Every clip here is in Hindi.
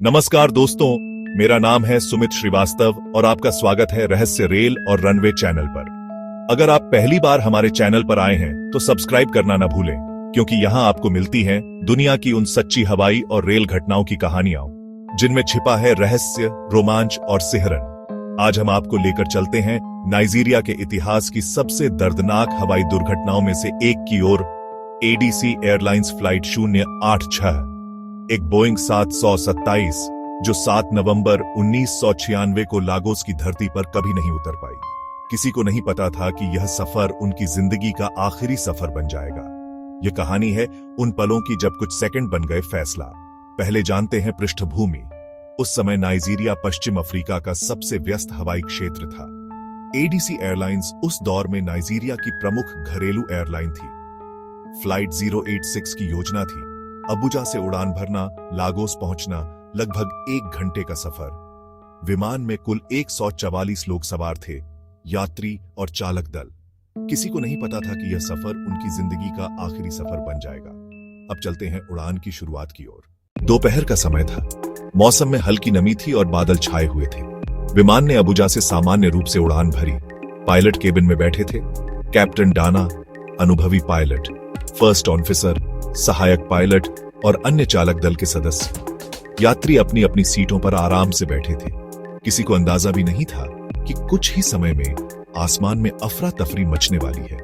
नमस्कार दोस्तों, मेरा नाम है सुमित श्रीवास्तव और आपका स्वागत है रहस्य रेल और रनवे चैनल पर। अगर आप पहली बार हमारे चैनल पर आए हैं तो सब्सक्राइब करना न भूलें, क्योंकि यहां आपको मिलती हैं दुनिया की उन सच्ची हवाई और रेल घटनाओं की कहानियां जिनमें छिपा है रहस्य, रोमांच और सिहरन। आज हम आपको लेकर चलते हैं नाइजीरिया के इतिहास की सबसे दर्दनाक हवाई दुर्घटनाओं में से एक की ओर, एडीसी एयरलाइंस फ्लाइट 086, एक बोइंग 727 जो 7 नवंबर 1996 को लागोस की धरती पर कभी नहीं उतर पाई। किसी को नहीं पता था कि यह सफर उनकी जिंदगी का आखिरी सफर बन जाएगा। यह कहानी है उन पलों की जब कुछ सेकंड बन गए फैसला। पहले जानते हैं पृष्ठभूमि। उस समय नाइजीरिया पश्चिम अफ्रीका का सबसे व्यस्त हवाई क्षेत्र था। एडीसी एयरलाइंस उस दौर में नाइजीरिया की प्रमुख घरेलू एयरलाइन थी। फ्लाइट 086 की योजना थी अबुजा से उड़ान भरना, लागोस पहुंचना, लगभग 1 घंटे का सफर। विमान में कुल 144 लोग सवार थे, यात्री और चालक दल। किसी को नहीं पता था कि यह सफर उनकी जिंदगी का आखिरी सफर बन जाएगा। अब चलते हैं उड़ान की शुरुआत की ओर। दोपहर का समय था, मौसम में हल्की नमी थी और बादल छाए हुए थे। विमान ने अबुजा से सामान्य रूप से उड़ान भरी। पायलट केबिन में बैठे थे कैप्टन डाना, अनुभवी पायलट, फर्स्ट ऑफिसर, सहायक पायलट और अन्य चालक दल के सदस्य। यात्री अपनी अपनी सीटों पर आराम से बैठे थे। किसी को अंदाजा भी नहीं था कि कुछ ही समय में आसमान में अफरा तफरी मचने वाली है।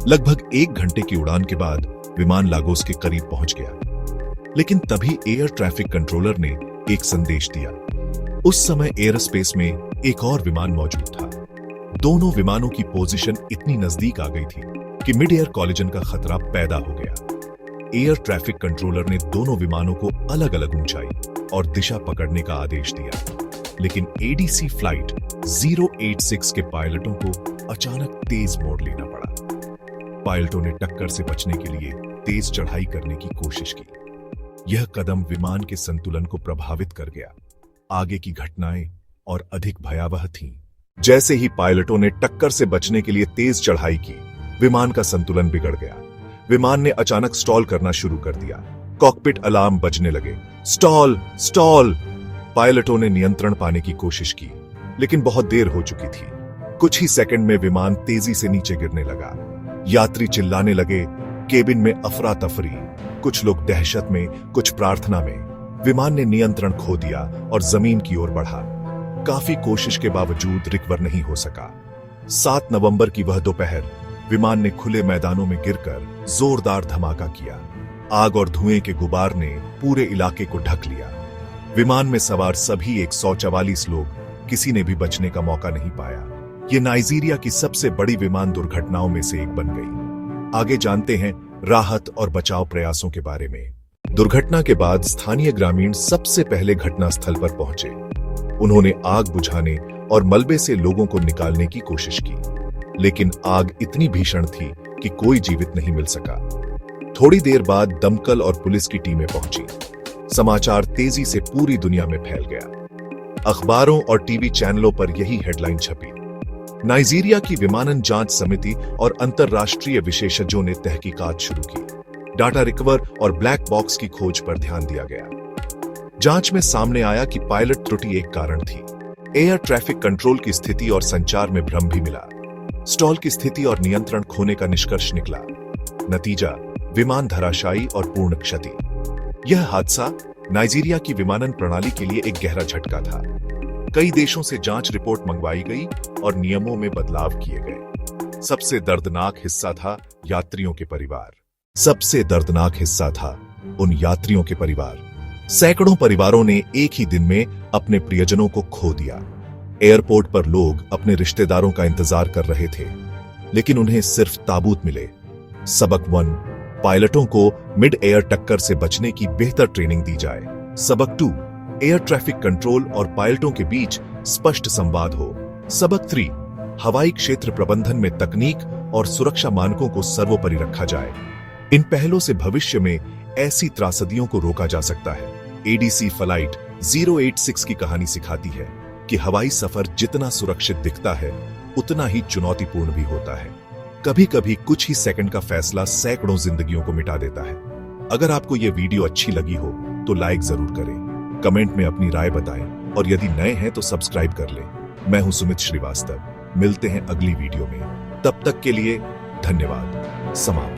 लगभग 1 घंटे की उड़ान के बाद विमान लागोस के करीब पहुंच गया। लेकिन तभी एयर ट्रैफिक कंट्रोलर ने एक संदेश दिया। उस समय एयर स्पेस में एक और विमान मौजूद था। दोनों विमानों की पोजीशन इतनी नजदीक आ गई थी कि मिड एयर कॉलिजन का खतरा पैदा हो गया। एयर ट्रैफिक कंट्रोलर ने दोनों विमानों को अलग अलग ऊंचाई और दिशा पकड़ने का आदेश दिया। लेकिन एडीसी फ्लाइट 086 के पायलटों को अचानक तेज मोड़ लेना पड़ा। पायलटों ने टक्कर से बचने के लिए तेज चढ़ाई करने की कोशिश की। यह कदम विमान के संतुलन को प्रभावित कर गया। आगे की घटनाएं और अधिक भयावह थीं। जैसे ही पायलटों ने टक्कर से बचने के लिए तेज चढ़ाई की, विमान का संतुलन बिगड़ गया। विमान ने अचानक स्टॉल करना शुरू कर दिया। कॉकपिट अलार्म बजने लगे। Stall, stall. पायलटों ने नियंत्रण पाने की कोशिश की, लेकिन बहुत देर हो चुकी थी। कुछ ही सेकंड में विमान तेजी से नीचे गिरने लगा। यात्री चिल्लाने लगे। केबिन में अफरा तफरी, कुछ लोग दहशत में, कुछ प्रार्थना में। विमान ने नियंत्रण खो दिया और जमीन की ओर बढ़ा। काफी कोशिश के बावजूद रिकवर नहीं हो सका। 7 नवंबर की वह दोपहर विमान ने खुले मैदानों में गिरकर जोरदार धमाका किया। आग और धुएं के गुबार ने पूरे इलाके को ढक लिया। विमान में सवार सभी 144 लोग, किसी ने भी बचने का मौका नहीं पाया। ये नाइजीरिया की सबसे बड़ी विमान दुर्घटनाओं में से एक बन गई। आगे जानते हैं राहत और बचाव प्रयासों के बारे में। दुर्घटना के बाद स्थानीय ग्रामीण सबसे पहले घटनास्थल पर पहुंचे। उन्होंने आग बुझाने और मलबे से लोगों को निकालने की कोशिश की, लेकिन आग इतनी भीषण थी कि कोई जीवित नहीं मिल सका। थोड़ी देर बाद दमकल और पुलिस की टीमें पहुंची। समाचार तेजी से पूरी दुनिया में फैल गया। अखबारों और टीवी चैनलों पर यही हेडलाइन छपी। नाइजीरिया की विमानन जांच समिति और अंतरराष्ट्रीय विशेषज्ञों ने तहकीकात शुरू की। डाटा रिकवर और ब्लैक बॉक्स की खोज पर ध्यान दिया गया। जांच में सामने आया कि पायलट त्रुटि एक कारण थी। एयर ट्रैफिक कंट्रोल की स्थिति और संचार में भ्रम भी मिला। स्टॉल की स्थिति और नियंत्रण खोने का निष्कर्ष निकला। नतीजा, विमान धराशायी और पूर्ण क्षति। यह हादसा नाइजीरिया की विमानन प्रणाली के लिए एक गहरा झटका था। कई देशों से जांच रिपोर्ट मंगवाई गई और नियमों में बदलाव किए गए। सबसे दर्दनाक हिस्सा था यात्रियों के परिवार। सबसे दर्दनाक हिस्सा था उन यात्रियों के परिवार। सैकड़ों परिवारों ने एक ही दिन में अपने प्रियजनों को खो दिया। एयरपोर्ट पर लोग अपने रिश्तेदारों का इंतजार कर रहे थे, लेकिन उन्हें सिर्फ ताबूत मिले। सबक 1, पायलटों को मिड एयर टक्कर से बचने की बेहतर ट्रेनिंग दी जाए। सबक 2, एयर ट्रैफिक कंट्रोल और पायलटों के बीच स्पष्ट संवाद हो। सबक 3, हवाई क्षेत्र प्रबंधन में तकनीक और सुरक्षा मानकों को सर्वोपरि रखा जाए। इन पहलों से भविष्य में ऐसी त्रासदियों को रोका जा सकता है। एडीसी फ्लाइट 086 की कहानी सिखाती है कि हवाई सफर जितना सुरक्षित दिखता है, उतना ही चुनौतीपूर्ण भी होता है। कभी कभी कुछ ही सेकंड का फैसला सैकड़ों जिंदगियों को मिटा देता है। अगर आपको यह वीडियो अच्छी लगी हो तो लाइक जरूर करें, कमेंट में अपनी राय बताएं और यदि नए हैं तो सब्सक्राइब कर लें। मैं हूं सुमित श्रीवास्तव। मिलते हैं अगली वीडियो में। तब तक के लिए धन्यवाद। समाप्त।